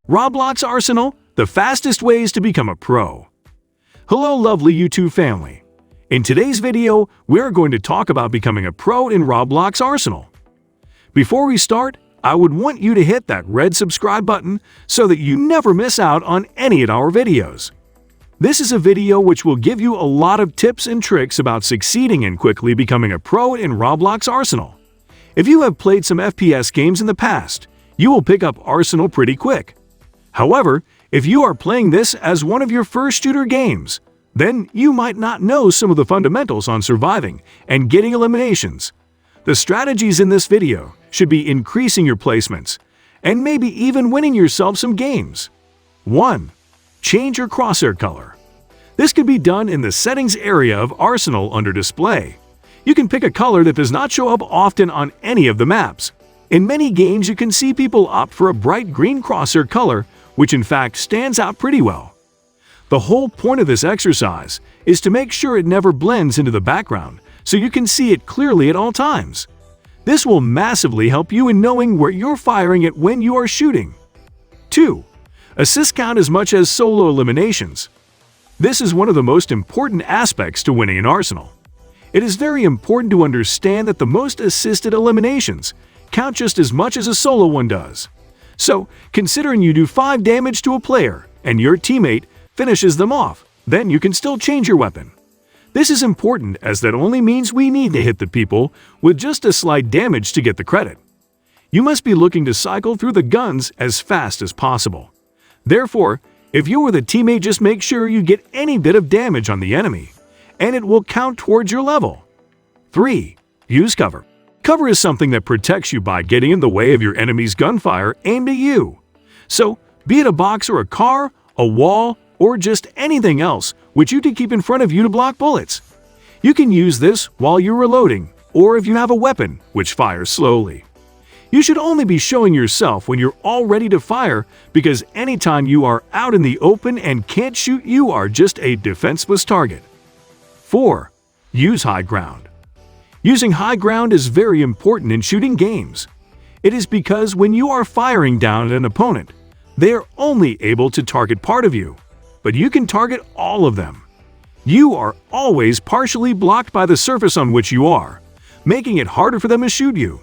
Roblox Arsenal, the fastest ways to become a pro. Hello lovely YouTube family. In today's video, we're going to talk about becoming a pro in Roblox Arsenal. Before we start, I would want you to hit that red subscribe button so that you never miss out on any of our videos. This is a video which will give you a lot of tips and tricks about succeeding and quickly becoming a pro in Roblox Arsenal. If you have played some FPS games in the past, you will pick up Arsenal pretty quick. However, if you are playing this as one of your first shooter games, then you might not know some of the fundamentals on surviving and getting eliminations. The strategies in this video should be increasing your placements and maybe even winning yourself some games. 1. Change your crosshair color. This can be done in the settings area of Arsenal under display. You can pick a color that does not show up often on any of the maps. In many games, you can see people opt for a bright green crosshair color, which in fact stands out pretty well. The whole point of this exercise is to make sure it never blends into the background so you can see it clearly at all times. This will massively help you in knowing where you're firing at when you are shooting. 2. Assist count as much as solo eliminations. This is one of the most important aspects to winning in Arsenal. It is very important to understand that the most assisted eliminations count just as much as a solo one does. So, considering you do 5 damage to a player and your teammate finishes them off, then you can still change your weapon. This is important as that only means we need to hit the people with just a slight damage to get the credit. You must be looking to cycle through the guns as fast as possible. Therefore, if you are the teammate, just make sure you get any bit of damage on the enemy, and it will count towards your level. 3. Use cover. Cover is something that protects you by getting in the way of your enemy's gunfire aimed at you. So, be it a box or a car, a wall, or just anything else which you can keep in front of you to block bullets. You can use this while you're reloading, or if you have a weapon which fires slowly. You should only be showing yourself when you're all ready to fire, because anytime you are out in the open and can't shoot, you are just a defenseless target. 4. Use high ground. Using high ground is very important in shooting games. It is because when you are firing down at an opponent, they are only able to target part of you, but you can target all of them. You are always partially blocked by the surface on which you are, making it harder for them to shoot you.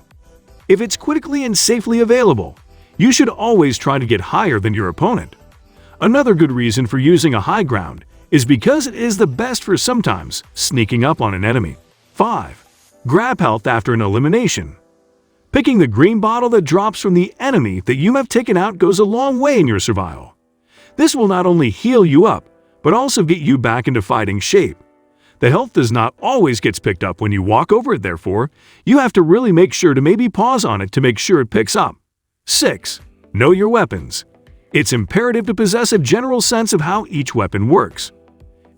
If it's quickly and safely available, you should always try to get higher than your opponent. Another good reason for using a high ground is because it is the best for sometimes sneaking up on an enemy. 5. Grab health after an elimination. Picking the green bottle that drops from the enemy that you have taken out goes a long way in your survival. This will not only heal you up, but also get you back into fighting shape. The health does not always get picked up when you walk over it, therefore, you have to really make sure to maybe pause on it to make sure it picks up. 6. Know your weapons. It's imperative to possess a general sense of how each weapon works.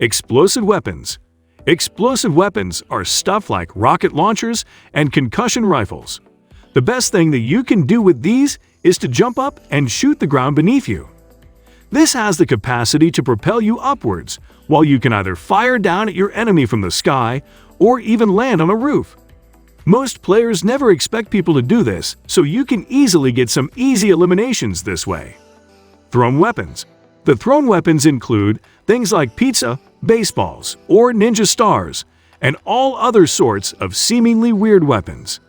Explosive weapons. Explosive weapons are stuff like rocket launchers and concussion rifles. The best thing that you can do with these is to jump up and shoot the ground beneath you. This has the capacity to propel you upwards, while you can either fire down at your enemy from the sky or even land on a roof. Most players never expect people to do this, so you can easily get some easy eliminations this way. Thrown weapons. The thrown weapons include things like pizza, baseballs, or ninja stars, and all other sorts of seemingly weird weapons.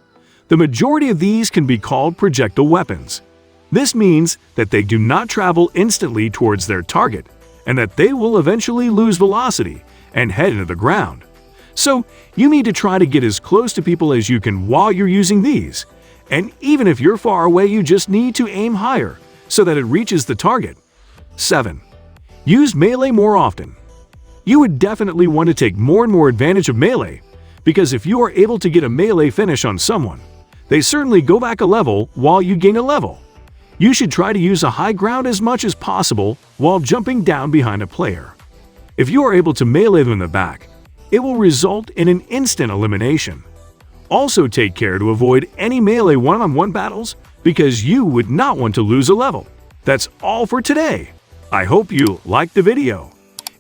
The majority of these can be called projectile weapons. This means that they do not travel instantly towards their target, and that they will eventually lose velocity and head into the ground. So, you need to try to get as close to people as you can while you're using these, and even if you're far away, you just need to aim higher so that it reaches the target. 7. Use melee more often. You would definitely want to take more and more advantage of melee, because if you are able to get a melee finish on someone, they certainly go back a level while you gain a level. You should try to use a high ground as much as possible while jumping down behind a player. If you are able to melee them in the back, it will result in an instant elimination. Also take care to avoid any melee one-on-one battles, because you would not want to lose a level. That's all for today. I hope you liked the video.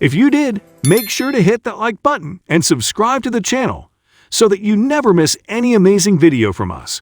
If you did, make sure to hit that like button and subscribe to the channel so that you never miss any amazing video from us.